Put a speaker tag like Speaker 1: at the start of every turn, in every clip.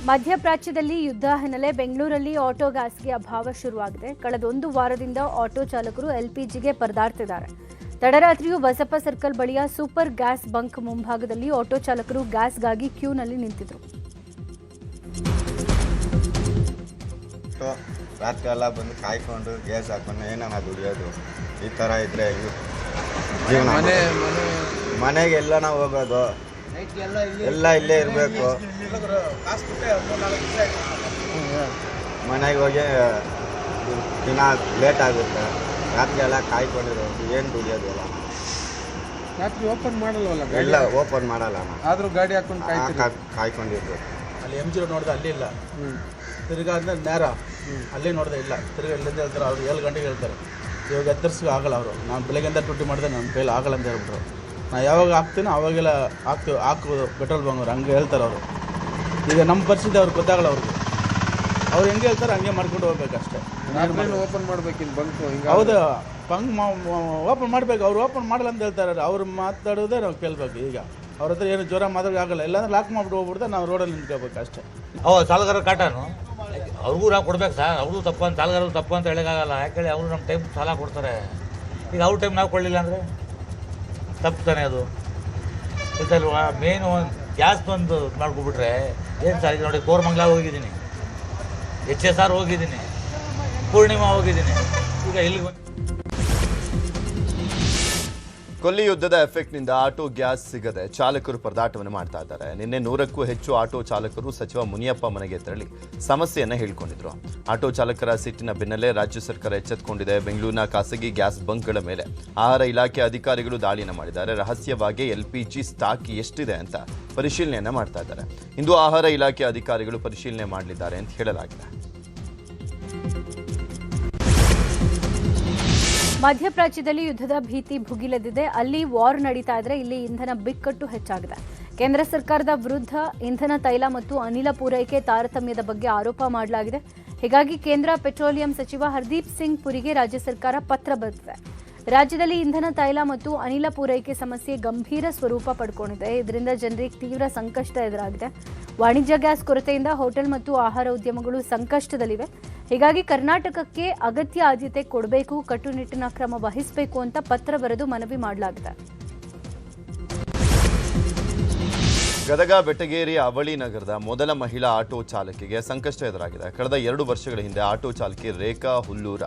Speaker 1: ಮಧ್ಯಪ್ರಾಚ್ಯದಲ್ಲಿ ಯುದ್ಧ ಹಿನ್ನೆಲೆ ಬೆಂಗಳೂರಲ್ಲಿ ಆಟೋ ಗ್ಯಾಸ್ಗೆ ಅಭಾವ ಶುರುವಾಗಿದೆ. ಕಳೆದ 1 ವಾರದಿಂದ ಆಟೋ ಚಾಲಕರು ಎಲ್ಪಿಜಿಗೆ ಪರದಾಡ್ತಿದ್ದಾರೆ. ತಡರಾತ್ರಿಯೂ ಬಸಪ್ಪ ಸರ್ಕಲ್ ಬಳಿಯ ಸೂಪರ್ ಗ್ಯಾಸ್ ಬಂಕ್ ಮುಂಭಾಗದಲ್ಲಿ ಆಟೋ ಚಾಲಕರು ಗ್ಯಾಸ್ಗಾಗಿ ಕ್ಯೂನಲ್ಲಿ ನಿಂತಿದ್ರು.
Speaker 2: ರಾತ್ರಿ ಎಲ್ಲ ಬಂದು ಕಾಯ್ಕೊಂಡು ಗ್ಯಾಸ್ ಹಾಕೊಂಡು ಏನನ್ನ ದುಡಿಯೋದು, ಈ ಥರ ಇದ್ರೆ ಜೀವನ. ಮನೆಗೆ ಎಲ್ಲ ನಾವು ಹೋಗೋದು, ಎಲ್ಲ ಇಲ್ಲೇ ಇರಬೇಕು. ಮನೆಗೆ ಹೋಗಿ ದಿನ ಲೇಟ್ ಆಗುತ್ತೆ. ರಾತ್ರಿ ಎಲ್ಲ ಕಾಯ್ಕೊಂಡಿರೋದು, ಏನು ದುಡಿಯೋದಿಲ್ಲ.
Speaker 3: ರಾತ್ರಿ ಓಪನ್ ಮಾಡಲ್ವಲ್ಲ?
Speaker 2: ಎಲ್ಲ ಓಪನ್ ಮಾಡಲ್ಲ,
Speaker 3: ಆದರೂ ಗಾಡಿ ಹಾಕೊಂಡು
Speaker 2: ಕಾಯ್ಕೊಂಡಿರ್ಬೇಕು.
Speaker 4: ಅಲ್ಲಿ MG ರೋಡ್ ನೋಡಿದೆ, ಅಲ್ಲಿ ಇಲ್ಲ. ತಿರ್ಗಾ ಅಂದರೆ ನೇರ ಅಲ್ಲಿ ನೋಡಿದೆ ಇಲ್ಲ. ತಿರ್ಗಾ ಇಲ್ಲಿಂದ ಹೇಳ್ತಾರೆ, ಅವ್ರು 7 ಗಂಟೆಗೆ ಹೇಳ್ತಾರೆ. ಇವಾಗ ಎತ್ತರಿಸಿ ಆಗಲ್ಲ ಅವರು. ನಾನು ಬೆಳಗ್ಗೆಯಿಂದ ಡ್ಯೂಟಿ ಮಾಡಿದೆ, ನನ್ನ ಕೈಲಿ ಆಗಲ್ಲ ಅಂತ ಹೇಳ್ಬಿಟ್ರು. ನಾನು ಯಾವಾಗ ಹಾಕ್ತೀನೋ ಅವಾಗೆಲ್ಲ ಹಾಕೋದು ಪೆಟ್ರೋಲ್ ಬಂಕ್ ಹಂಗೆ ಹೇಳ್ತಾರೆ ಅವರು. ಈಗ ನಮ್ಮ ಪರಿಸ್ಥಿತಿ ಅವ್ರಿಗೆ ಗೊತ್ತಾಗಲ್ಲ. ಅವ್ರು ಹೆಂಗೆ ಹೇಳ್ತಾರೆ ಹಂಗೆ ಮಾಡ್ಕೊಂಡು ಹೋಗ್ಬೇಕು ಅಷ್ಟೇ.
Speaker 3: ಓಪನ್ ಮಾಡ್ಬೇಕಿಲ್ಲ ಬಂಕು?
Speaker 4: ಹೌದು, ಬಂಕ್ ಓಪನ್ ಮಾಡಬೇಕು. ಅವ್ರು ಓಪನ್ ಮಾಡಲ್ಲ ಅಂತ ಹೇಳ್ತಾರೆ. ಅವ್ರು ಮಾತಾಡೋದೇ ನಾವು ಕೇಳಬೇಕು. ಈಗ ಅವ್ರ ಹತ್ರ ಏನು ಜ್ವರ ಮಾತಾಡೋಕ್ಕಾಗಲ್ಲ. ಇಲ್ಲಾಂದ್ರೆ ಲಾಕ್ ಮಾಡಿಬಿಟ್ಟು ಹೋಗ್ಬಿಡ್ದೆ ನಾವು ರೋಡಲ್ಲಿ ನಿಂತ್ಕೋಬೇಕು ಅಷ್ಟೇ.
Speaker 5: ಸಾಲಗಾರ ಕಾಟನು ಅವ್ರಿಗೂ ನಾವು ಕೊಡ್ಬೇಕು ಸರ್. ಅವ್ರಿಗೂ ತಪ್ಪು ಅಂತ, ಸಾಲಗಾರರು ತಪ್ಪು ಅಂತ ಹೇಳೋಕ್ಕಾಗಲ್ಲ. ಯಾಕೇಳಿ ಅವರು ನಮ್ಮ ಟೈಮ್ ಸಾಲ ಕೊಡ್ತಾರೆ. ಈಗ ಅವ್ರ ಟೈಮ್ ನಾವು ಕೊಡಲಿಲ್ಲ ಅಂದರೆ ತಪ್ಪು ತಾನೆ ಅದು. ಗೊತ್ತಲ್ವಾ? ಮೇನು ಗ್ಯಾಸ್ ಬಂದು ಮಾಡ್ಕೊಬಿಟ್ರೆ ಏನು ಸರ್. ಈಗ ನೋಡಿ, ಕೋರಮಂಗಲ ಹೋಗಿದ್ದೀನಿ, HSR ಹೋಗಿದ್ದೀನಿ, ಪೂರ್ಣಿಮಾ ಹೋಗಿದ್ದೀನಿ. ಈಗ ಇಲ್ಲಿಗೆ
Speaker 6: ಕೊಲ್ಲಿ ಯುದ್ಧದ ಎಫೆಕ್ಟ್ನಿಂದ ಆಟೋ ಗ್ಯಾಸ್ ಸಿಗದೆ ಚಾಲಕರು ಪರದಾಟವನ್ನು ಮಾಡ್ತಾ ಇದ್ದಾರೆ. ನಿನ್ನೆ 100ಕ್ಕೂ ಹೆಚ್ಚು ಆಟೋ ಚಾಲಕರು ಸಚಿವ ಮುನಿಯಪ್ಪ ಮನೆಗೆ ತೆರಳಿ ಸಮಸ್ಯೆಯನ್ನು ಹೇಳ್ಕೊಂಡಿದ್ರು. ಆಟೋ ಚಾಲಕರ ಸಿಟ್ಟಿನ ಬೆನ್ನಲ್ಲೇ ರಾಜ್ಯ ಸರ್ಕಾರ ಎಚ್ಚೆತ್ತುಕೊಂಡಿದೆ. ಬೆಂಗಳೂರಿನ ಖಾಸಗಿ ಗ್ಯಾಸ್ ಬಂಕ್ಗಳ ಮೇಲೆ ಆಹಾರ ಇಲಾಖೆ ಅಧಿಕಾರಿಗಳು ದಾಳಿಯನ್ನು ಮಾಡಿದ್ದಾರೆ. ರಹಸ್ಯವಾಗಿ LPG ಸ್ಟಾಕ್ ಎಷ್ಟಿದೆ ಅಂತ ಪರಿಶೀಲನೆಯನ್ನು ಮಾಡ್ತಾ ಇದ್ದಾರೆ. ಇಂದು ಆಹಾರ ಇಲಾಖೆ ಅಧಿಕಾರಿಗಳು ಪರಿಶೀಲನೆ ಮಾಡಲಿದ್ದಾರೆ ಅಂತ ಹೇಳಲಾಗಿದೆ.
Speaker 1: ಮಧ್ಯಪ್ರಾಚ್ಯದಲ್ಲಿ ಯುದ್ಧದ ಭೀತಿ ಭುಗಿಲೆದಿದೆ. ಅಲ್ಲಿ ವಾರ್ ನಡೀತಾ ಇದ್ರೆ ಇಲ್ಲಿ ಇಂಧನ ಬಿಕ್ಕಟ್ಟು ಹೆಚ್ಚಾಗಿದೆ. ಕೇಂದ್ರ ಸರ್ಕಾರದ ವಿರುದ್ಧ ಇಂಧನ, ತೈಲ ಮತ್ತು ಅನಿಲ ಪೂರೈಕೆ ತಾರತಮ್ಯದ ಬಗ್ಗೆ ಆರೋಪ ಮಾಡಲಾಗಿದೆ. ಹೀಗಾಗಿ ಕೇಂದ್ರ ಪೆಟ್ರೋಲಿಯಂ ಸಚಿವ ಹರ್ದೀಪ್ ಸಿಂಗ್ ಪುರಿಗೆ ರಾಜ್ಯ ಸರ್ಕಾರ ಪತ್ರ ಬರೆದಿದೆ. ರಾಜ್ಯದಲ್ಲಿ ಇಂಧನ, ತೈಲ ಮತ್ತು ಅನಿಲ ಪೂರೈಕೆ ಸಮಸ್ಯೆ ಗಂಭೀರ ಸ್ವರೂಪ ಪಡ್ಕೊಂಡಿದೆ. ಇದರಿಂದ ಜನರಿಗೆ ತೀವ್ರ ಸಂಕಷ್ಟ ಎದುರಾಗಿದೆ. ವಾಣಿಜ್ಯ ಗ್ಯಾಸ್ ಕೊರತೆಯಿಂದ ಹೋಟೆಲ್ ಮತ್ತು ಆಹಾರ ಉದ್ಯಮಗಳು ಸಂಕಷ್ಟದಲ್ಲಿವೆ. ಹೀಗಾಗಿ ಕರ್ನಾಟಕಕ್ಕೆ ಅಗತ್ಯ ಆದ್ಯತೆ ಕೊಡಬೇಕು, ಕಟ್ಟುನಿಟ್ಟಿನ ಕ್ರಮ ವಹಿಸಬೇಕು ಅಂತ ಪತ್ರ ಬರೆದು ಮನವಿ ಮಾಡಲಾಗಿದೆ.
Speaker 6: ಗದಗ ಬೆಟಗೇರಿ ಅವಳಿ ನಗರದ ಮೊದಲ ಮಹಿಳಾ ಆಟೋ ಚಾಲಕಿಗೆ ಸಂಕಷ್ಟ ಎದುರಾಗಿದೆ. ಕಳೆದ 2 ವರ್ಷಗಳ ಹಿಂದೆ ಆಟೋ ಚಾಲಕಿ ರೇಖಾ ಹುಲ್ಲೂರ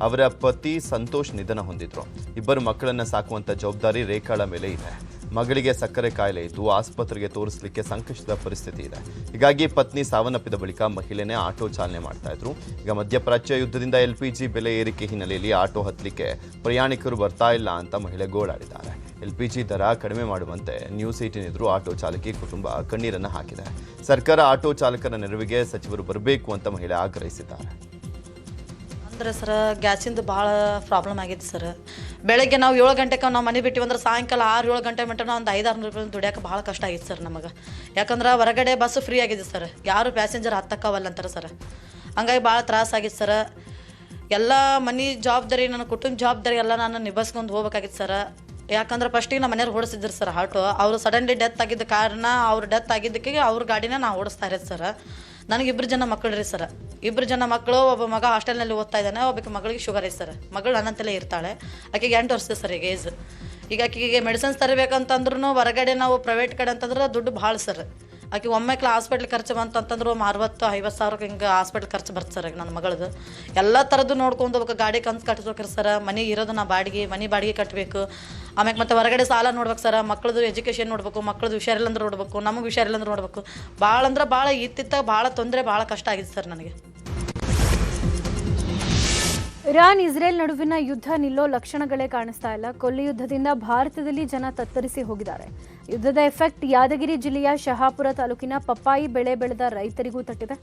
Speaker 6: ಅವರ ಪತಿ ಸಂತೋಷ್ ನಿಧನ ಹೊಂದಿದ್ರು. 2 ಮಕ್ಕಳನ್ನ ಸಾಕುವಂತ ಜವಾಬ್ದಾರಿ ರೇಖಾಳ ಮೇಲೆ ಇದೆ. ಮಗಳಿಗೆ ಸಕ್ಕರೆ ಕಾಯಿಲೆ ಇದ್ದು ಆಸ್ಪತ್ರೆಗೆ ತೋರಿಸಲಿಕ್ಕೆ ಸಂಕಷ್ಟದ ಪರಿಸ್ಥಿತಿ ಇದೆ. ಹೀಗಾಗಿ ಪತ್ನಿ ಸಾವನ್ನಪ್ಪಿದ ಬಳಿಕ ಮಹಿಳೆನೇ ಆಟೋ ಚಾಲನೆ ಮಾಡ್ತಾ ಇದ್ರು. ಈಗ ಮಧ್ಯಪ್ರಾಚ್ಯ ಯುದ್ಧದಿಂದ LPG ಬೆಲೆ ಏರಿಕೆ ಹಿನ್ನೆಲೆಯಲ್ಲಿ ಆಟೋ ಹತ್ತಲಿಕ್ಕೆ ಪ್ರಯಾಣಿಕರು ಬರ್ತಾ ಇಲ್ಲ ಅಂತ ಮಹಿಳೆ ಗೋಳಾಡಿದ್ದಾರೆ. LPG ದರ ಕಡಿಮೆ ಮಾಡುವಂತೆ ನ್ಯೂಸ್ 18 ಎದುರು ಆಟೋ ಚಾಲಕಿ ಕುಟುಂಬ ಕಣ್ಣೀರನ್ನು ಹಾಕಿದೆ. ಸರ್ಕಾರ ಆಟೋ ಚಾಲಕರ ನೆರವಿಗೆ ಸಚಿವರು ಬರಬೇಕು ಅಂತ ಮಹಿಳೆ ಆಗ್ರಹಿಸಿದ್ದಾರೆ.
Speaker 7: ಅಂದ್ರೆ ಸರ್, ಗ್ಯಾಸಿಂದು ಭಾಳ ಪ್ರಾಬ್ಲಮ್ ಆಗೈತೆ ಸರ್. ಬೆಳಗ್ಗೆ ನಾವು 7 ಗಂಟೆಗೆ ನಾವು ಮನೆ ಬಿಟ್ಟಿವಿ ಅಂದ್ರೆ ಸಾಯಂಕಾಲ 6-7 ಗಂಟೆ ಮಟ್ಟ ಒಂದು 500-600 ರೂಪಾಯಿ ದುಡಿಯೋಕೆ ಭಾಳ ಕಷ್ಟ ಆಗಿತ್ತು ಸರ್ ನಮಗೆ. ಯಾಕಂದ್ರೆ ಹೊರಗಡೆ ಬಸ್ ಫ್ರೀ ಆಗಿದೆ ಸರ್, ಯಾರು ಪ್ಯಾಸೆಂಜರ್ ಹತ್ತಕ್ಕವಲ್ಲ ಅಂತಾರೆ ಸರ್. ಹಂಗಾಗಿ ಭಾಳ ತ್ರಾಸಾಗಿತ್ತು ಸರ್. ಎಲ್ಲ ಮನೆ ಜವಾಬ್ದಾರಿ, ನನ್ನ ಕುಟುಂಬ ಜವಾಬ್ದಾರಿ ಎಲ್ಲ ನಾನು ನಿಭಾಯಿಸ್ಕೊಂಡು ಹೋಗ್ಬೇಕಾಗಿತ್ತು ಸರ್. ಯಾಕಂದ್ರೆ ಫಸ್ಟಿಗೆ ನಮ್ಮ ಮನೆಯವ್ರು ಓಡಿಸಿದ್ರು ಸರ್ ಆಟೋ. ಅವರು ಸಡನ್ಲಿ ಡೆತ್ ಆಗಿದ್ದ ಕಾರಣ, ಅವ್ರು ಡೆತ್ ಆಗಿದ್ದಕ್ಕೆ ಅವ್ರ ಗಾಡಿನ ನಾವು ಓಡಿಸ್ತಾ ಇರೋದು ಸರ್. ನನಗೆ 2 ಜನ ಮಕ್ಕಳು ರೀ ಸರ್. 2 ಜನ ಮಕ್ಕಳು. ಒಬ್ಬ ಮಗ ಹಾಸ್ಟೆಲ್ನಲ್ಲಿ ಓದ್ತಾ ಇದ್ದಾನೆ, ಒಬ್ಬಕ್ಕೆ ಮಗಳಿಗೆ ಶುಗರ್ ಐತೆ ಸರ್. ಮಗಳು ನನ್ನಂತಲೇ ಇರ್ತಾಳೆ. ಆಕೆಗೆ 8 ವರ್ಷ ಸರ್ ಈಗ ಏಜ್. ಈಗ ಆಕೆಗೆ ಮೆಡಿಸಿನ್ಸ್ ತರಬೇಕಂತಂದ್ರೂ ಹೊರಗಡೆ ನಾವು ಪ್ರೈವೇಟ್ ಕಡೆ ಅಂತಂದ್ರೆ ದುಡ್ಡು ಭಾಳ ಸರ್. ಆಕೆ ಒಮ್ಮೆಕ್ಲ ಹಾಸ್ಪಿಟ್ಲ್ ಖರ್ಚು ಬಂತಂತಂದ್ರೆ 60-50 ಸಾವಿರಕ್ಕೆ ಹಿಂಗೆ ಹಾಸ್ಪಿಟ್ಲ್ ಖರ್ಚು ಬರ್ತದೆ ಸರ್. ನನ್ನ ಮಗಳದು ಎಲ್ಲ ಥರದ್ದು ನೋಡ್ಕೊಂಡು ಹೋಗ್ಬೇಕು. ಗಾಡಿ ಕಂತು ಕಟ್ಸ್ಬೇಕ್ರಿ ಸರ್. ಮನೆ ಇರೋದು ನಾ ಬಾಡಿಗೆ, ಮನೆ ಬಾಡಿಗೆ ಕಟ್ಟಬೇಕು. ಆಮ್ಯಾಕೆ ಮತ್ತೆ ಹೊರಗಡೆ ಸಾಲ ನೋಡ್ಬೇಕು ಸರ್. ಮಕ್ಕಳದು ಎಜುಕೇಷನ್ ನೋಡ್ಬೇಕು, ಮಕ್ಕಳದು ಹುಷಾರಿಲ್ಲಂದ್ರೆ ನೋಡ್ಬೇಕು, ನಮಗೆ ಹುಷಾರಿಲ್ಲಂದ್ರೆ ನೋಡ್ಬೇಕು. ಭಾಳ ಅಂದ್ರೆ ಭಾಳ ಇತ್ತಿತ್ತ ಭಾಳ ತೊಂದರೆ, ಭಾಳ ಕಷ್ಟ ಆಗಿದೆ ಸರ್ ನನಗೆ.
Speaker 1: ಇರಾನ್ ಇಸ್ರೇಲ್ ನಡುವಿನ ಯುದ್ಧ ನಿಲ್ಲೋ ಲಕ್ಷಣಗಳೇ ಕಾಣಿಸ್ತಾ ಇಲ್ಲ. ಕೊಲ್ಲಿ ಯುದ್ಧದಿಂದ ಭಾರತದಲ್ಲಿ ಜನ ತತ್ತರಿಸಿ ಹೋಗಿದ್ದಾರೆ. ಯುದ್ಧದ ಎಫೆಕ್ಟ್ ಯಾದಗಿರಿ ಜಿಲ್ಲೆಯ ಶಹಾಪುರ ತಾಲೂಕಿನ ಪಪ್ಪಾಯಿ ಬೆಳೆ ಬೆಳೆದ ರೈತರಿಗೂ ತಟ್ಟಿದೆ.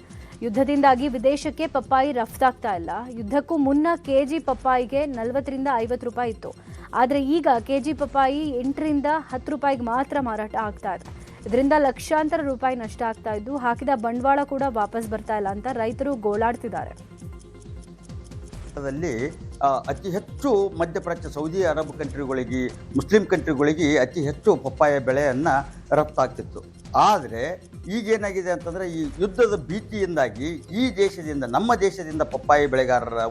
Speaker 1: ಯುದ್ಧದಿಂದಾಗಿ ವಿದೇಶಕ್ಕೆ ಪಪ್ಪಾಯಿ ರಫ್ತಾಗ್ತಾ ಇಲ್ಲ. ಯುದ್ಧಕ್ಕೂ ಮುನ್ನ ಕೆಜಿ ಪಪ್ಪಾಯಿಗೆ 40-50 ರೂಪಾಯಿ ಇತ್ತು. ಆದರೆ ಈಗ ಕೆಜಿ ಪಪ್ಪಾಯಿ 8-10 ರೂಪಾಯಿಗೆ ಮಾತ್ರ ಮಾರಾಟ ಆಗ್ತಾ ಇದೆ. ಇದರಿಂದ ಲಕ್ಷಾಂತರ ರೂಪಾಯಿ ನಷ್ಟ ಆಗ್ತಾ ಇದ್ದು ಹಾಕಿದ ಬಂಡವಾಳ ಕೂಡ ವಾಪಸ್ ಬರ್ತಾ ಇಲ್ಲ ಅಂತ ರೈತರು ಗೋಳಾಡ್ತಿದ್ದಾರೆ.
Speaker 8: ಅತಿ ಹೆಚ್ಚು ಮಧ್ಯಪ್ರಾಚ್ಯ, ಸೌದಿ ಅರಬ್ ಕಂಟ್ರಿಗಳಿಗೆ, ಮುಸ್ಲಿಂ ಕಂಟ್ರಿಗಳಿಗೆ ಅತಿ ಹೆಚ್ಚು ಪಪ್ಪಾಯ ಬೆಳೆಯನ್ನು ರಫ್ತಾಗ್ತಿತ್ತು. ಆದರೆ ಈಗೇನಾಗಿದೆ ಅಂತಂದರೆ ಈ ಯುದ್ಧದ ಭೀತಿಯಿಂದಾಗಿ ಈ ದೇಶದಿಂದ ನಮ್ಮ ದೇಶದಿಂದ ಪಪ್ಪಾಯಿ ಬೆಳೆಗಾರರ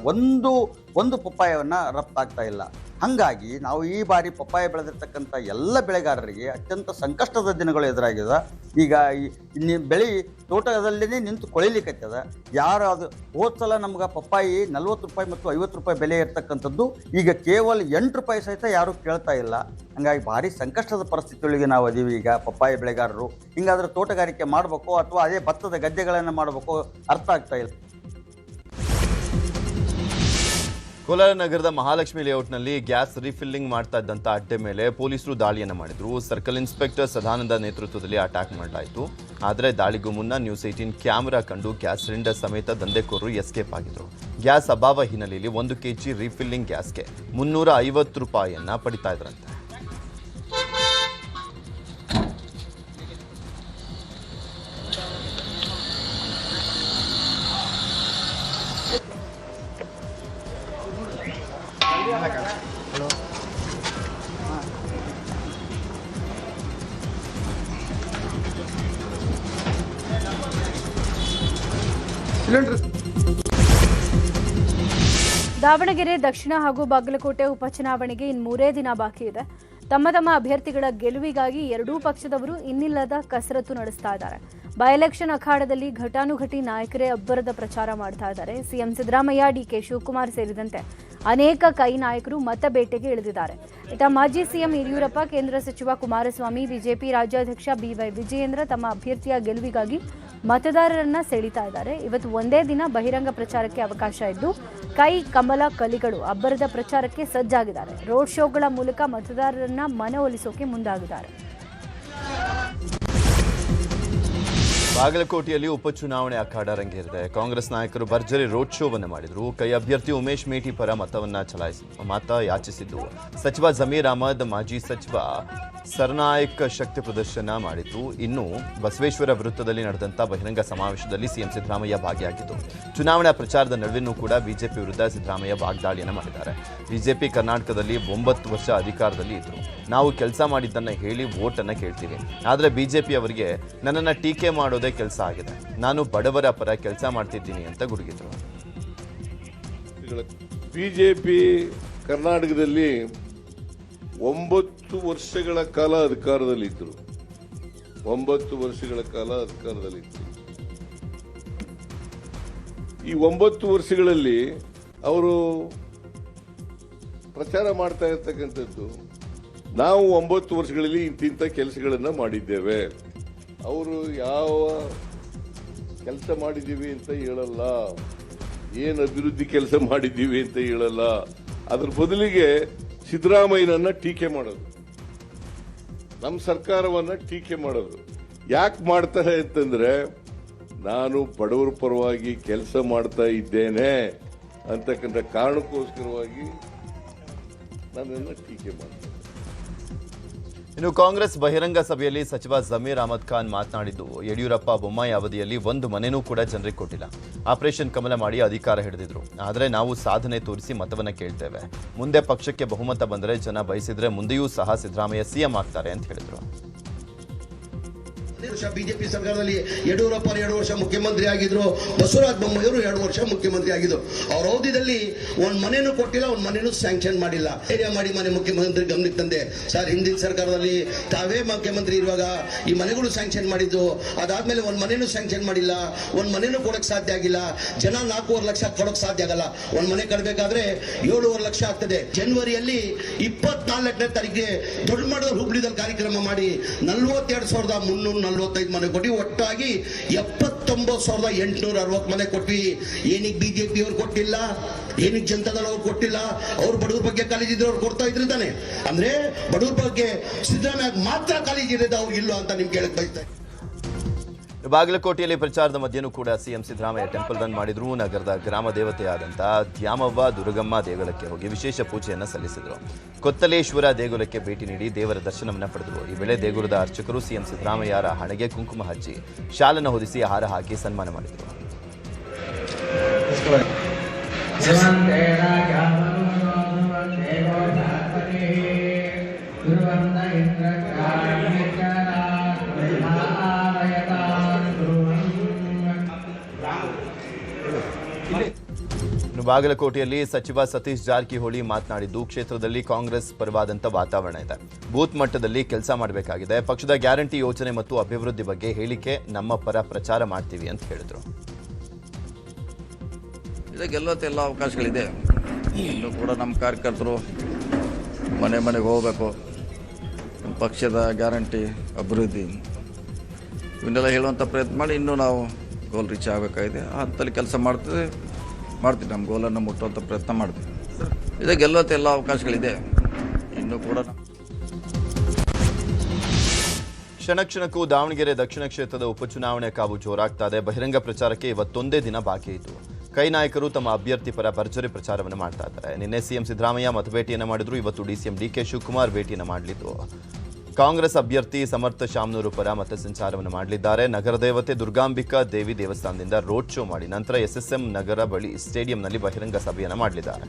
Speaker 8: ಒಂದು ಪಪ್ಪಾಯವನ್ನು ರಫ್ತಾಗ್ತಾ ಇಲ್ಲ. ಹಾಗಾಗಿ ನಾವು ಈ ಬಾರಿ ಪಪ್ಪಾಯ ಬೆಳೆದಿರ್ತಕ್ಕಂಥ ಎಲ್ಲ ಬೆಳೆಗಾರರಿಗೆ ಅತ್ಯಂತ ಸಂಕಷ್ಟದ ದಿನಗಳು ಎದುರಾಗಿದೆ. ಈಗ ಬೆಳೆ ತೋಟದಲ್ಲೇ ನಿಂತು ಕೊಳಿಲಿಕ್ಕತ್ತದ. ಯಾರು ಅದು ಹೋದ ಸಲ ನಮ್ಗೆ ಪಪ್ಪಾಯಿ 40 ರೂಪಾಯಿ ಮತ್ತು 50 ರೂಪಾಯಿ ಬೆಲೆ ಇರ್ತಕ್ಕಂಥದ್ದು ಈಗ ಕೇವಲ 8 ರೂಪಾಯಿ ಸಹಿತ ಯಾರೂ ಕೇಳ್ತಾ ಇಲ್ಲ. ಹಂಗಾಗಿ ಭಾರಿ ಸಂಕಷ್ಟದ ಪರಿಸ್ಥಿತಿಯೊಳಗೆ ನಾವು ಅದೀವಿ ಈಗ ಪಪ್ಪಾಯಿ ಬೆಳೆಗಾರರು. ಹಿಂಗಾದ್ರೆ ತೋಟಗಾರಿಕೆ ಮಾಡಬೇಕು ಅಥವಾ ಅದೇ ಭತ್ತದ ಗದ್ದೆಗಳನ್ನು ಮಾಡಬೇಕು ಅರ್ಥ ಆಗ್ತಾ ಇಲ್ಲ.
Speaker 6: ಕೋಲಾರ ನಗರದ ಮಹಾಲಕ್ಷ್ಮಿ ಲೇಔಟ್ನಲ್ಲಿ ಗ್ಯಾಸ್ ರೀಫಿಲ್ಲಿಂಗ್ ಮಾಡ್ತಾ ಇದ್ದಂಥ ಅಡ್ಡೆ ಮೇಲೆ ಪೊಲೀಸರು ದಾಳಿಯನ್ನು ಮಾಡಿದ್ರು. ಸರ್ಕಲ್ ಇನ್ಸ್ಪೆಕ್ಟರ್ ಸದಾನಂದ ನೇತೃತ್ವದಲ್ಲಿ ಅಟ್ಯಾಕ್ ಮಾಡಲಾಯಿತು. ಆದರೆ ದಾಳಿಗೂ ಮುನ್ನ ನ್ಯೂಸ್ 18 ಕ್ಯಾಮೆರಾ ಕಂಡು ಗ್ಯಾಸ್ ಸಿಲಿಂಡರ್ ಸಮೇತ ದಂಧೆಕೋರರು ಎಸ್ಕೇಪ್ ಆಗಿದ್ರು. ಗ್ಯಾಸ್ ಅಭಾವ ಹಿನ್ನೆಲೆಯಲ್ಲಿ 1 kg ರೀಫಿಲ್ಲಿಂಗ್ ಗ್ಯಾಸ್ಗೆ 350 ರೂಪಾಯಿಯನ್ನ ಪಡಿತಾ ಇದ್ರಂತೆ.
Speaker 1: ದಾವಣಗೆರೆ ದಕ್ಷಿಣ ಹಾಗೂ ಬಾಗಲಕೋಟೆ ಉಪಚುನಾವಣೆಗೆ ಇನ್ನು 3 ದಿನ ಬಾಕಿ ಇದೆ. ತಮ್ಮ ಅಭ್ಯರ್ಥಿಗಳ ಗೆಲುವಿಗಾಗಿ ಎರಡೂ ಪಕ್ಷದವರು ಇನ್ನಿಲ್ಲದ ಕಸರತ್ತು ನಡೆಸ್ತಾ ಇದ್ದಾರೆ. ಬೈ ಎಲೆಕ್ಷನ್ ಅಖಾಡದಲ್ಲಿ ಘಟಾನುಘಟಿ ನಾಯಕರೇ ಅಬ್ಬರದ ಪ್ರಚಾರ ಮಾಡ್ತಾ ಇದ್ದಾರೆ. ಸಿಎಂ ಸಿದ್ದರಾಮಯ್ಯ, ಡಿಕೆ ಶಿವಕುಮಾರ್ ಸೇರಿದಂತೆ ಅನೇಕ ಕೈ ನಾಯಕರು ಮತಬೇಟೆಗೆ ಇಳಿದಿದ್ದಾರೆ. ಇತ್ತ ಮಾಜಿ ಸಿಎಂ ಯಡಿಯೂರಪ್ಪ, ಕೇಂದ್ರ ಸಚಿವ ಕುಮಾರಸ್ವಾಮಿ, ಬಿಜೆಪಿ ರಾಜ್ಯಾಧ್ಯಕ್ಷ ಬಿವೈ ವಿಜಯೇಂದ್ರ ತಮ್ಮ ಅಭ್ಯರ್ಥಿಯ ಗೆಲುವಿಗಾಗಿ ಮತದಾರರನ್ನ ಸೆಳೀತಾ ಇದ್ದಾರೆ. ಇವತ್ತು ಒಂದೇ ದಿನ ಬಹಿರಂಗ ಪ್ರಚಾರಕ್ಕೆ ಅವಕಾಶ ಇದ್ದು ಕೈ ಕಮಲ ಕಲಿಗಳು ಅಬ್ಬರದ ಪ್ರಚಾರಕ್ಕೆ ಸಜ್ಜಾಗಿದ್ದಾರೆ. ರೋಡ್ ಶೋಗಳ ಮೂಲಕ ಮತದಾರರನ್ನ ಮನವೊಲಿಸೋಕೆ ಮುಂದಾಗಿದ್ದಾರೆ.
Speaker 6: ಬಾಗಲಕೋಟೆಯಲ್ಲಿ ಉಪಚುನಾವಣೆ ಅಖಾಡ ರಂಗೇರಿದೆ. ಕಾಂಗ್ರೆಸ್ ನಾಯಕರು ಭರ್ಜರಿ ರೋಡ್ ಶೋವನ್ನು ಮಾಡಿದರು. ಕೈ ಅಭ್ಯರ್ಥಿ ಉಮೇಶ್ ಮೇಟಿ ಪರ ಮತ ಯಾಚಿಸಿದ್ದು ಸಚಿವ ಜಮೀರ್ ಅಹಮದ್, ಮಾಜಿ ಸಚಿವ ಸರ್ನಾಯಕ್ ಶಕ್ತಿ ಪ್ರದರ್ಶನ ಮಾಡಿದ್ರು. ಇನ್ನು ಬಸವೇಶ್ವರ ವೃತ್ತದಲ್ಲಿ ನಡೆದಂಥ ಬಹಿರಂಗ ಸಮಾವೇಶದಲ್ಲಿ ಸಿಎಂ ಸಿದ್ದರಾಮಯ್ಯ ಭಾಗಿಯಾಗಿದ್ದು ಚುನಾವಣಾ ಪ್ರಚಾರದ ನಡುವೆಯೂ ಕೂಡ ಬಿಜೆಪಿ ವಿರುದ್ಧ ಸಿದ್ದರಾಮಯ್ಯ ವಾಗ್ದಾಳಿಯನ್ನು ಮಾಡಿದ್ದಾರೆ. ಬಿಜೆಪಿ ಕರ್ನಾಟಕದಲ್ಲಿ 9 ವರ್ಷ ಅಧಿಕಾರದಲ್ಲಿ ಇದ್ರು. ನಾವು ಕೆಲಸ ಮಾಡಿದ್ದನ್ನು ಹೇಳಿ ವೋಟನ್ನು ಕೇಳ್ತೀವಿ. ಆದರೆ ಬಿಜೆಪಿ ಅವರಿಗೆ ನನ್ನನ್ನು ಟೀಕೆ ಮಾಡೋದೇ ಕೆಲಸ ಆಗಿದೆ. ನಾನು ಬಡವರ ಪರ ಕೆಲಸ ಮಾಡ್ತಿದ್ದೀನಿ ಅಂತ ಗುಡುಗಿದ್ರು.
Speaker 9: ಬಿಜೆಪಿ ಕರ್ನಾಟಕದಲ್ಲಿ 9 ವರ್ಷಗಳ ಕಾಲ ಅಧಿಕಾರದಲ್ಲಿದ್ದರು. 9 ವರ್ಷಗಳ ಕಾಲ ಅಧಿಕಾರದಲ್ಲಿದ್ದರು. ಈ 9 ವರ್ಷಗಳಲ್ಲಿ ಅವರು ಪ್ರಚಾರ ಮಾಡ್ತಾ ಇರ್ತಕ್ಕಂಥದ್ದು ನಾವು 9 ವರ್ಷಗಳಲ್ಲಿ ಇಂತಿಂಥ ಕೆಲಸಗಳನ್ನು ಮಾಡಿದ್ದೇವೆ. ಅವರು ಯಾವ ಕೆಲಸ ಮಾಡಿದ್ದೀವಿ ಅಂತ ಹೇಳಲ್ಲ, ಏನು ಅಭಿವೃದ್ಧಿ ಕೆಲಸ ಮಾಡಿದ್ದೀವಿ ಅಂತ ಹೇಳಲ್ಲ. ಅದ್ರ ಬದಲಿಗೆ ಸಿದ್ದರಾಮಯ್ಯನನ್ನ ಟೀಕೆ ಮಾಡೋದು, ನಮ್ಮ ಸರ್ಕಾರವನ್ನ ಟೀಕೆ ಮಾಡೋದು. ಯಾಕೆ ಮಾಡ್ತಾರೆ ಅಂತಂದ್ರೆ ನಾನು ಬಡವರ ಪರವಾಗಿ ಕೆಲಸ ಮಾಡ್ತಾ ಇದ್ದೇನೆ ಅಂತಕ್ಕಂಥ ಕಾರಣಕ್ಕೋಸ್ಕರವಾಗಿ ನನ್ನನ್ನು ಟೀಕೆ ಮಾಡ್ತಾರೆ.
Speaker 6: ಇನ್ನು ಕಾಂಗ್ರೆಸ್ ಬಹಿರಂಗ ಸಭೆಯಲ್ಲಿ ಸಚಿವ ಜಮೀರ್ ಅಹಮದ್ ಖಾನ್ ಮಾತನಾಡಿದ್ದು, ಯಡಿಯೂರಪ್ಪ, ಬೊಮ್ಮಾಯಿ ಅವಧಿಯಲ್ಲಿ ಒಂದು ಮನೆನೂ ಕೂಡ ಜನರಿಗೆ ಕೊಟ್ಟಿಲ್ಲ. ಆಪರೇಷನ್ ಕಮಲ ಮಾಡಿ ಅಧಿಕಾರ ಹಿಡಿದಿದ್ರು. ಆದರೆ ನಾವು ಸಾಧನೆ ತೋರಿಸಿ ಮತವನ್ನ ಕೇಳ್ತೇವೆ. ಮುಂದೆ ಪಕ್ಷಕ್ಕೆ ಬಹುಮತ ಬಂದರೆ ಜನ ಬಯಸಿದ್ರೆ ಮುಂದೆಯೂ ಸಹ ಸಿದ್ದರಾಮಯ್ಯ ಸಿಎಂ ಆಗ್ತಾರೆ ಅಂತ ಹೇಳಿದ್ರು.
Speaker 10: ಬಿಜೆಪಿ ಸರ್ಕಾರದಲ್ಲಿ ಯಡಿಯೂರಪ್ಪ 2 ವರ್ಷ ಮುಖ್ಯಮಂತ್ರಿ ಆಗಿದ್ರು. ಬಸವರಾಜ ಬೊಮ್ಮಾಯಿಯವರು 2 ವರ್ಷ ಮುಖ್ಯಮಂತ್ರಿ ಆಗಿದ್ರು. ಅವ್ರ ಅವಧಿಯಲ್ಲಿ ಒಂದು ಮನೆನೂ ಕೊಟ್ಟಿಲ್ಲ, ಒಂದು ಮನೆನೂ ಸ್ಯಾಂಕ್ಷನ್ ಮಾಡಿಲ್ಲ. ಏರಿಯಾ ಮಾಡಿ ಮನೆ ಮುಖ್ಯಮಂತ್ರಿ ಗಮನಕ್ಕೆ ತಂದೆ. ಸರ್, ಹಿಂದಿನ ಸರ್ಕಾರದಲ್ಲಿ ತಾವೇ ಮುಖ್ಯಮಂತ್ರಿ ಇರುವಾಗ ಈ ಮನೆಗಳು ಸ್ಯಾಂಕ್ಷನ್ ಮಾಡಿದ್ದು. ಅದಾದ್ಮೇಲೆ ಒಂದು ಮನೆನೂ ಸ್ಯಾಂಕ್ಷನ್ ಮಾಡಿಲ್ಲ, ಒಂದು ಮನೆನೂ ಕೊಡಕ್ ಸಾಧ್ಯ ಆಗಿಲ್ಲ. ಜನ 4.5 ಲಕ್ಷ ಕೊಡಕ್ ಸಾಧ್ಯ ಆಗಲ್ಲ. ಒಂದು ಮನೆ ಕಟ್ಟಬೇಕಾದ್ರೆ 7.5 ಲಕ್ಷ ಆಗ್ತದೆ. ಜನವರಿಯಲ್ಲಿ 24ನೇ ತಾರೀಕಿಗೆ ದೊಡ್ಡ ಮಟ್ಟದ ಹುಬ್ಳಿದಲ್ಲಿ ಕಾರ್ಯಕ್ರಮ ಮಾಡಿ 42,345 ಮನೆ ಕೊಟ್ವಿ. ಒಟ್ಟಾಗಿ 79,860 ಮನೆ ಕೊಟ್ವಿ. ಏನಿಗೆ ಬಿಜೆಪಿ ಅವ್ರು ಕೊಟ್ಟಿಲ್ಲ, ಏನಿಗೆ ಜನತಾದಳ ಅವ್ರು ಕೊಟ್ಟಿಲ್ಲ. ಅವ್ರು ಬಡವ್ರ ಬಗ್ಗೆ ಕಾಳಜಿ ಇದ್ರೆ ಅವ್ರು ಕೊಡ್ತಾ ಇದ್ರು ತಾನೆ. ಅಂದ್ರೆ ಬಡವ್ರ ಬಗ್ಗೆ ಸಿದ್ದರಾಮಯ್ಯ ಮಾತ್ರ ಕಾಳಜಿ ಇರೋದು ಅವ್ರಿಗೆ ಇಲ್ಲ ಅಂತ ನಿಮ್ಗೆ ಕೇಳಕ್ ಬಯಸ್ತಾ.
Speaker 6: ಬಾಗಲಕೋಟೆಯಲ್ಲಿ ಪ್ರಚಾರದ ಮಧ್ಯೆಯೂ ಕೂಡ ಸಿಎಂ ಸಿದ್ದರಾಮಯ್ಯ ಟೆಂಪಲ್ ರನ್ ಮಾಡಿದ್ರು. ನಗರದ ಗ್ರಾಮ ದೇವತೆಯಾದಂಥ ದ್ಯಾಮವ್ವ ದುರ್ಗಮ್ಮ ದೇಗುಲಕ್ಕೆ ಹೋಗಿ ವಿಶೇಷ ಪೂಜೆಯನ್ನು ಸಲ್ಲಿಸಿದರು. ಕೊತ್ತಲೇಶ್ವರ ದೇಗುಲಕ್ಕೆ ಭೇಟಿ ನೀಡಿ ದೇವರ ದರ್ಶನವನ್ನು ಪಡೆದರು. ಈ ವೇಳೆ ದೇಗುಲದ ಅರ್ಚಕರು ಸಿಎಂ ಸಿದ್ದರಾಮಯ್ಯರ ಹಣೆಗೆ ಕುಂಕುಮ ಹಚ್ಚಿ ಶಾಲನ್ನು ಹೊದಿಸಿ ಹಾರ ಹಾಕಿ ಸನ್ಮಾನ ಮಾಡಿದರು. ಇನ್ನು ಬಾಗಲಕೋಟೆಯಲ್ಲಿ ಸಚಿವ ಸತೀಶ್ ಜಾರಕಿಹೊಳಿ ಮಾತನಾಡಿದ್ದು, ಕ್ಷೇತ್ರದಲ್ಲಿ ಕಾಂಗ್ರೆಸ್ ಪರವಾದಂಥ ವಾತಾವರಣ ಇದೆ. ಬೂತ್ ಮಟ್ಟದಲ್ಲಿ ಕೆಲಸ ಮಾಡಬೇಕಾಗಿದೆ. ಪಕ್ಷದ ಗ್ಯಾರಂಟಿ ಯೋಜನೆ ಮತ್ತು ಅಭಿವೃದ್ಧಿ ಬಗ್ಗೆ ಹೇಳಿಕೆ ನಮ್ಮ ಪರ ಪ್ರಚಾರ ಮಾಡ್ತೀವಿ ಅಂತ ಹೇಳಿದರು.
Speaker 11: ಗೆಲ್ಲೋತ್ತೆಲ್ಲ ಅವಕಾಶಗಳಿದೆ. ಇನ್ನು ಕೂಡ ನಮ್ಮ ಕಾರ್ಯಕರ್ತರು ಮನೆ ಮನೆಗೆ ಹೋಗಬೇಕು. ಪಕ್ಷದ ಗ್ಯಾರಂಟಿ ಅಭಿವೃದ್ಧಿ ಇವನ್ನೆಲ್ಲ ಹೇಳುವಂಥ ಪ್ರಯತ್ನ ಮಾಡಿ ಇನ್ನೂ ನಾವು ಗೋಲ್ ರೀಚ್ ಆಗಬೇಕಾಗಿದೆ. ಆ ಹಂತದಲ್ಲಿ ಕೆಲಸ ಮಾಡ್ತೀವಿ. ನಮ್ಮ ಗೋಲನ್ನು ಮುಟ್ಟುವಂಥ ಪ್ರಯತ್ನ ಮಾಡ್ತೀವಿ. ಗೆಲ್ಲೋತ್ತೆಲ್ಲ ಅವಕಾಶಗಳಿದೆ. ಇನ್ನು ಕೂಡ
Speaker 6: ಕ್ಷಣಕ್ಕೂ ದಾವಣಗೆರೆ ದಕ್ಷಿಣ ಕ್ಷೇತ್ರದ ಉಪಚುನಾವಣೆ ಕಾವು ಜೋರಾಗ್ತಾ ಇದೆ. ಬಹಿರಂಗ ಪ್ರಚಾರಕ್ಕೆ ಇವತ್ತೊಂದೇ ದಿನ ಬಾಕಿ ಇತ್ತು. ಕೈ ನಾಯಕರು ತಮ್ಮ ಅಭ್ಯರ್ಥಿ ಪರ ಭರ್ಜರಿ ಪ್ರಚಾರವನ್ನು ಮಾಡ್ತಾ ಇದ್ದಾರೆ. ನಿನ್ನೆ ಸಿಎಂ ಸಿದ್ದರಾಮಯ್ಯ ಮತಭೇಟಿಯನ್ನು ಮಾಡಿದ್ರು. ಇವತ್ತು ಡಿಸಿಎಂ ಡಿಕೆ ಶಿವಕುಮಾರ್ ಭೇಟಿಯನ್ನು ಮಾಡಲಿದ್ದು, ಕಾಂಗ್ರೆಸ್ ಅಭ್ಯರ್ಥಿ ಸಮರ್ಥ ಶಾಮನೂರು ಪರ ಮತ ಸಂಚಾರವನ್ನು ಮಾಡಲಿದ್ದಾರೆ. ನಗರ ದೇವತೆ ದುರ್ಗಾಂಬಿಕಾ ದೇವಿ ದೇವಸ್ಥಾನದಿಂದ ರೋಡ್ ಶೋ ಮಾಡಿ ನಂತರ ಎಸ್ಎಸ್ಎಂ ನಗರ ಬಳಿ ಸ್ಟೇಡಿಯಂನಲ್ಲಿ ಬಹಿರಂಗ ಸಭೆಯನ್ನು ಮಾಡಲಿದ್ದಾರೆ.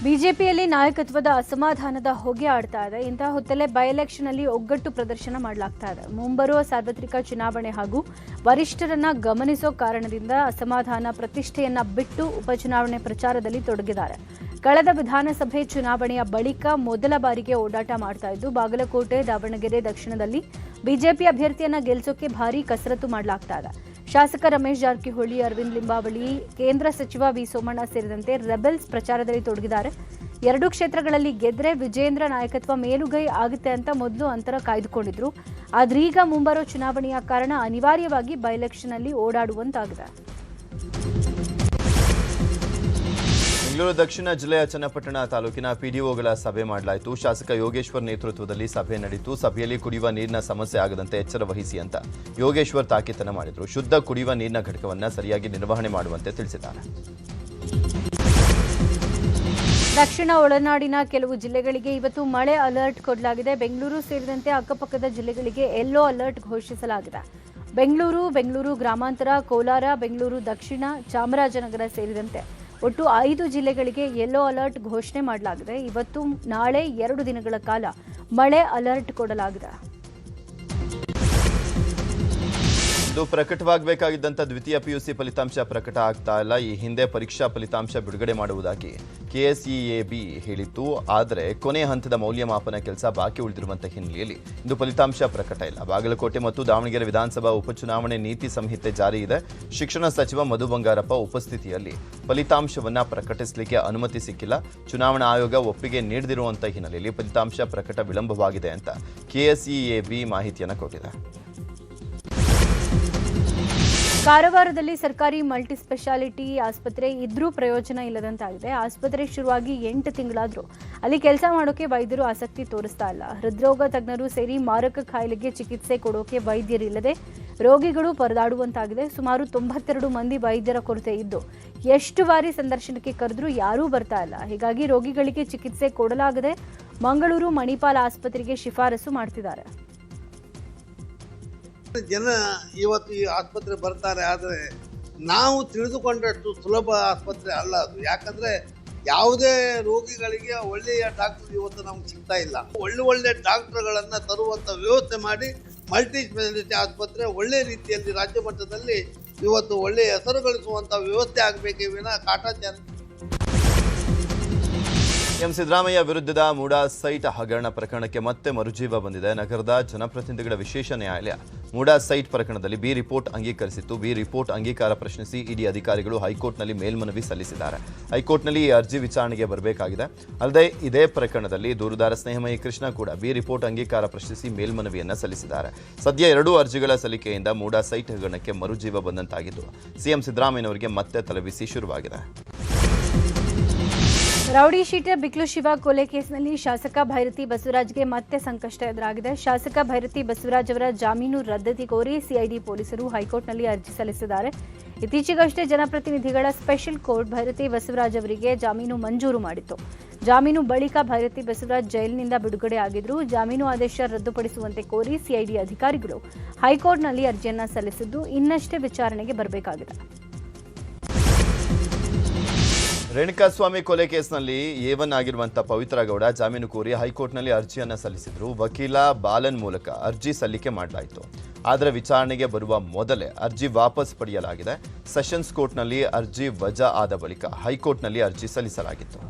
Speaker 1: ಬಿಜೆಪಿಯಲ್ಲಿ ನಾಯಕತ್ವದ ಅಸಮಾಧಾನದ ಹೊಗೆ ಆಡ್ತಾ ಇದೆ. ಇಂತಹ ಹೊತ್ತಲ್ಲೇ ಬೈ ಎಲೆಕ್ಷನ್ ಅಲ್ಲಿ ಒಗ್ಗಟ್ಟು ಪ್ರದರ್ಶನ ಮಾಡಲಾಗ್ತಾ ಇದೆ. ಮುಂಬರುವ ಸಾರ್ವತ್ರಿಕ ಚುನಾವಣೆ ಹಾಗೂ ವರಿಷ್ಠರನ್ನ ಗಮನಿಸೋ ಕಾರಣದಿಂದ ಅಸಮಾಧಾನ ಪ್ರತಿಷ್ಠೆಯನ್ನ ಬಿಟ್ಟು ಉಪಚುನಾವಣೆ ಪ್ರಚಾರದಲ್ಲಿ ತೊಡಗಿದ್ದಾರೆ. ಕಳೆದ ವಿಧಾನಸಭೆ ಚುನಾವಣೆಯ ಬಳಿಕ ಮೊದಲ ಬಾರಿಗೆ ಓಡಾಟ ಮಾಡ್ತಾ ಇದ್ದು, ಬಾಗಲಕೋಟೆ, ದಾವಣಗೆರೆ ದಕ್ಷಿಣದಲ್ಲಿ ಬಿಜೆಪಿ ಅಭ್ಯರ್ಥಿಯನ್ನ ಗೆಲ್ಲಿಸೋಕೆ ಭಾರೀ ಕಸರತ್ತು ಮಾಡಲಾಗ್ತಾ ಇದೆ. ಶಾಸಕ ರಮೇಶ್ ಜಾರಕಿಹೊಳಿ, ಅರವಿಂದ್ ಲಿಂಬಾವಳಿ, ಕೇಂದ್ರ ಸಚಿವ ವಿ ಸೋಮಣ್ಣ ಸೇರಿದಂತೆ ರೆಬೆಲ್ಸ್ ಪ್ರಚಾರದಲ್ಲಿ ತೊಡಗಿದ್ದಾರೆ. ಎರಡೂ ಕ್ಷೇತ್ರಗಳಲ್ಲಿ ಗೆದ್ರೆ ವಿಜೇಂದ್ರ ನಾಯಕತ್ವ ಮೇಲುಗೈ ಆಗುತ್ತೆ ಅಂತ ಮೊದಲು ಅಂತರ ಕಾಯ್ದುಕೊಂಡಿದ್ರು. ಆದ್ರೀಗ ಮುಂಬರೋ ಚುನಾವಣೆಯ ಕಾರಣ ಅನಿವಾರ್ಯವಾಗಿ ಬೈ ಎಲೆಕ್ಷನ್ ಅಲ್ಲಿ ಓಡಾಡುವಂತಾಗಿದೆ.
Speaker 6: ಬೆಂಗಳೂರು ದಕ್ಷಿಣ ಜಿಲ್ಲೆಯ ಚನ್ನಪಟ್ಟಣ ತಾಲೂಕಿನ ಪಿಡಿಒಗಳ ಸಭೆ ಮಾಡಲಾಯಿತು. ಶಾಸಕ ಯೋಗೇಶ್ವರ್ ನೇತೃತ್ವದಲ್ಲಿ ಸಭೆ ನಡೆಯಿತು. ಸಭೆಯಲ್ಲಿ ಕುಡಿಯುವ ನೀರಿನ ಸಮಸ್ಯೆ ಆಗದಂತೆ ಎಚ್ಚರ ವಹಿಸಿ ಅಂತ ಯೋಗೇಶ್ವರ್ ತಾಕೀತನ್ನು ಮಾಡಿದರು. ಶುದ್ಧ ಕುಡಿಯುವ ನೀರಿನ ಘಟಕವನ್ನು ಸರಿಯಾಗಿ ನಿರ್ವಹಣೆ ಮಾಡುವಂತೆ ತಿಳಿಸಿದ್ದಾರೆ.
Speaker 1: ದಕ್ಷಿಣ ಒಳನಾಡಿನ ಕೆಲವು ಜಿಲ್ಲೆಗಳಿಗೆ ಇವತ್ತು ಮಳೆ ಅಲರ್ಟ್ ಕೊಡಲಾಗಿದೆ. ಬೆಂಗಳೂರು ಸೇರಿದಂತೆ ಅಕ್ಕಪಕ್ಕದ ಜಿಲ್ಲೆಗಳಿಗೆ ಯೆಲ್ಲೋ ಅಲರ್ಟ್ ಘೋಷಿಸಲಾಗಿದೆ. ಬೆಂಗಳೂರು ಗ್ರಾಮಾಂತರ, ಕೋಲಾರ, ಬೆಂಗಳೂರು ದಕ್ಷಿಣ, ಚಾಮರಾಜನಗರ ಸೇರಿದಂತೆ ಒಟ್ಟು 5 ಜಿಲ್ಲೆಗಳಿಗೆ ಯೆಲ್ಲೋ ಅಲರ್ಟ್ ಘೋಷಣೆ ಮಾಡಲಾಗಿದೆ. ಇವತ್ತು ನಾಳೆ 2 ದಿನಗಳ ಕಾಲ ಮಳೆ ಅಲರ್ಟ್ ಕೊಡಲಾಗಿದೆ.
Speaker 6: ಇದು ಪ್ರಕಟವಾಗಬೇಕಾಗಿದ್ದಂಥ ದ್ವಿತೀಯ ಪಿಯುಸಿ ಫಲಿತಾಂಶ ಪ್ರಕಟ ಆಗ್ತಾ ಇಲ್ಲ. ಈ ಹಿಂದೆ ಪರೀಕ್ಷಾ ಫಲಿತಾಂಶ ಬಿಡುಗಡೆ ಮಾಡುವುದಾಗಿ ಕೆಎಸ್ಇಎಬಿ ಹೇಳಿತ್ತು. ಆದರೆ ಕೊನೆ ಹಂತದ ಮೌಲ್ಯಮಾಪನ ಕೆಲಸ ಬಾಕಿ ಉಳಿದಿರುವಂಥ ಹಿನ್ನೆಲೆಯಲ್ಲಿ ಇಂದು ಫಲಿತಾಂಶ ಪ್ರಕಟ ಇಲ್ಲ. ಬಾಗಲಕೋಟೆ ಮತ್ತು ದಾವಣಗೆರೆ ವಿಧಾನಸಭಾ ಉಪಚುನಾವಣೆ ನೀತಿ ಸಂಹಿತೆ ಜಾರಿ ಇದೆ. ಶಿಕ್ಷಣ ಸಚಿವ ಮಧು ಬಂಗಾರಪ್ಪ ಉಪಸ್ಥಿತಿಯಲ್ಲಿ ಫಲಿತಾಂಶವನ್ನು ಪ್ರಕಟಿಸಲಿಕ್ಕೆ ಅನುಮತಿ ಸಿಕ್ಕಿಲ್ಲ. ಚುನಾವಣಾ ಆಯೋಗ ಒಪ್ಪಿಗೆ ನೀಡದಿರುವಂಥ ಹಿನ್ನೆಲೆಯಲ್ಲಿ ಫಲಿತಾಂಶ ಪ್ರಕಟ ವಿಳಂಬವಾಗಿದೆ ಅಂತ ಕೆಎಸ್ಇಎಬಿ ಮಾಹಿತಿಯನ್ನು ಕೊಟ್ಟಿದೆ.
Speaker 1: ಕಾರವಾರದಲ್ಲಿ ಸರ್ಕಾರಿ ಮಲ್ಟಿ ಸ್ಪೆಷಾಲಿಟಿ ಆಸ್ಪತ್ರೆ ಇದ್ರೂ ಪ್ರಯೋಜನ ಇಲ್ಲದಂತಾಗಿದೆ. ಆಸ್ಪತ್ರೆ ಶುರುವಾಗಿ 8 ತಿಂಗಳಾದರೂ ಅಲ್ಲಿ ಕೆಲಸ ಮಾಡೋಕೆ ವೈದ್ಯರು ಆಸಕ್ತಿ ತೋರಿಸ್ತಾ ಇಲ್ಲ. ಹೃದ್ರೋಗ ತಜ್ಞರು ಸೇರಿ ಮಾರಕ ಕಾಯಿಲೆಗೆ ಚಿಕಿತ್ಸೆ ಕೊಡೋಕೆ ವೈದ್ಯರಿಲ್ಲದೆ ರೋಗಿಗಳು ಪರದಾಡುವಂತಾಗಿದೆ. ಸುಮಾರು 92 ಮಂದಿ ವೈದ್ಯರ ಕೊರತೆ ಇದ್ದು ಎಷ್ಟು ಬಾರಿ ಸಂದರ್ಶನಕ್ಕೆ ಕರೆದ್ರೂ ಯಾರೂ ಬರ್ತಾ ಇಲ್ಲ. ಹೀಗಾಗಿ ರೋಗಿಗಳಿಗೆ ಚಿಕಿತ್ಸೆ ಕೊಡಲಾಗದೆ ಮಂಗಳೂರು ಮಣಿಪಾಲ ಆಸ್ಪತ್ರೆಗೆ ಶಿಫಾರಸು ಮಾಡ್ತಿದ್ದಾರೆ.
Speaker 12: ಜನ ಇವತ್ತು ಈ ಆಸ್ಪತ್ರೆ ಬರ್ತಾರೆ, ಆದರೆ ನಾವು ತಿಳಿದುಕೊಂಡಷ್ಟು ಸುಲಭ ಆಸ್ಪತ್ರೆ ಅಲ್ಲ ಅದು. ಯಾಕಂದರೆ ಯಾವುದೇ ರೋಗಿಗಳಿಗೆ ಒಳ್ಳೆಯ ಡಾಕ್ಟರ್ ಇವತ್ತು ನಮ್ಗೆ ಸಿಗ್ತಾ ಇಲ್ಲ. ಒಳ್ಳೆ ಡಾಕ್ಟರ್ಗಳನ್ನು ತರುವಂಥ ವ್ಯವಸ್ಥೆ ಮಾಡಿ ಮಲ್ಟಿ ಸ್ಪೆಷಾಲಿಟಿ ಆಸ್ಪತ್ರೆ ಒಳ್ಳೆ ರೀತಿಯಲ್ಲಿ ರಾಜ್ಯ ಮಟ್ಟದಲ್ಲಿ ಇವತ್ತು ಒಳ್ಳೆಯ ಹೆಸರು ಗಳಿಸುವಂಥ ವ್ಯವಸ್ಥೆ ಆಗಬೇಕೇ ವಿನ ಕಾಟಾಚಾರ.
Speaker 6: ಸಿಎಂ ಸಿದ್ದರಾಮಯ್ಯ ವಿರುದ್ಧದ ಮೂಡಾ ಸೈಟ್ ಹಗರಣ ಪ್ರಕರಣಕ್ಕೆ ಮತ್ತೆ ಮರುಜೀವ ಬಂದಿದೆ. ನಗರದ ಜನಪ್ರತಿನಿಧಿಗಳ ವಿಶೇಷ ನ್ಯಾಯಾಲಯ ಮೂಡಾ ಸೈಟ್ ಪ್ರಕರಣದಲ್ಲಿ ಬಿ ರಿಪೋರ್ಟ್ ಅಂಗೀಕರಿಸಿತ್ತು. ಬಿ ರಿಪೋರ್ಟ್ ಅಂಗೀಕಾರ ಪ್ರಶ್ನಿಸಿ ಇಡಿ ಅಧಿಕಾರಿಗಳು ಹೈಕೋರ್ಟ್ನಲ್ಲಿ ಮೇಲ್ಮನವಿ ಸಲ್ಲಿಸಿದ್ದಾರೆ. ಹೈಕೋರ್ಟ್ನಲ್ಲಿ ಈ ಅರ್ಜಿ ವಿಚಾರಣೆಗೆ ಬರಬೇಕಾಗಿದೆ. ಅಲ್ಲದೆ ಇದೇ ಪ್ರಕರಣದಲ್ಲಿ ದೂರುದಾರ ಸ್ನೇಹಮಯಿ ಕೃಷ್ಣ ಕೂಡ ಬಿ ರಿಪೋರ್ಟ್ ಅಂಗೀಕಾರ ಪ್ರಶ್ನಿಸಿ ಮೇಲ್ಮನವಿಯನ್ನು ಸಲ್ಲಿಸಿದ್ದಾರೆ. ಸದ್ಯ 2 ಅರ್ಜಿಗಳ ಸಲ್ಲಿಕೆಯಿಂದ ಮೂಡಾ ಸೈಟ್ ಹಗರಣಕ್ಕೆ ಮರುಜೀವ ಬಂದಂತಾಗಿದ್ದು ಸಿಎಂ ಸಿದ್ದರಾಮಯ್ಯನವರಿಗೆ ಮತ್ತೆ ತಲೆಬಿಸಿ ಶುರುವಾಗಿದೆ.
Speaker 1: ರೌಡಿ ಶೀಟರ್ ಬಿಕ್ಲು ಶಿವ ಕೊಲೆ ಕೇಸ್ನಲ್ಲಿ ಶಾಸಕ ಭೈರತಿ ಬಸವರಾಜ್ಗೆ ಮತ್ತೆ ಸಂಕಷ್ಟ ಎದುರಾಗಿದೆ. ಶಾಸಕ ಭೈರತಿ ಬಸವರಾಜ್ ಅವರ ಜಾಮೀನು ರದ್ದತಿ ಕೋರಿ ಸಿಐಡಿ ಪೊಲೀಸರು ಹೈಕೋರ್ಟ್ನಲ್ಲಿ ಅರ್ಜಿ ಸಲ್ಲಿಸಿದ್ದಾರೆ. ಇತ್ತೀಚೆಗಷ್ಟೇ ಜನಪ್ರತಿನಿಧಿಗಳ ಸ್ಪೆಷಲ್ ಕೋರ್ಟ್ ಭೈರತಿ ಬಸವರಾಜ್ ಅವರಿಗೆ ಜಾಮೀನು ಮಂಜೂರು ಮಾಡಿತ್ತು. ಜಾಮೀನು ಬಳಿಕ ಭೈರತಿ ಬಸವರಾಜ್ ಜೈಲಿನಿಂದ ಬಿಡುಗಡೆ ಆಗಿದ್ರು. ಜಾಮೀನು ಆದೇಶ ರದ್ದುಪಡಿಸುವಂತೆ ಕೋರಿ ಸಿಐಡಿ ಅಧಿಕಾರಿಗಳು ಹೈಕೋರ್ಟ್ನಲ್ಲಿ ಅರ್ಜಿಯನ್ನ ಸಲ್ಲಿಸಿದ್ದು ಇನ್ನಷ್ಟೇ ವಿಚಾರಣೆಗೆ ಬರಬೇಕಾಗಿದೆ.
Speaker 6: ರೇಣುಕಾಸ್ವಾಮಿ ಕೊಲೆ ಕೇಸ್ನಲ್ಲಿ A1 ಆಗಿರುವಂಥ ಪವಿತ್ರ ಗೌಡ ಜಾಮೀನು ಕೋರಿ ಹೈಕೋರ್ಟ್ನಲ್ಲಿ ಅರ್ಜಿಯನ್ನು ಸಲ್ಲಿಸಿದ್ರು. ವಕೀಲ ಬಾಲನ್ ಮೂಲಕ ಅರ್ಜಿ ಸಲ್ಲಿಕೆ ಮಾಡಲಾಯಿತು. ಆದರೆ ವಿಚಾರಣೆಗೆ ಬರುವ ಮೊದಲೇ ಅರ್ಜಿ ವಾಪಸ್ ಪಡೆಯಲಾಗಿದೆ. ಸೆಷನ್ಸ್ ಕೋರ್ಟ್ನಲ್ಲಿ ಅರ್ಜಿ ವಜಾ ಆದ ಬಳಿಕ ಹೈಕೋರ್ಟ್ನಲ್ಲಿ ಅರ್ಜಿ ಸಲ್ಲಿಸಲಾಗಿತ್ತು.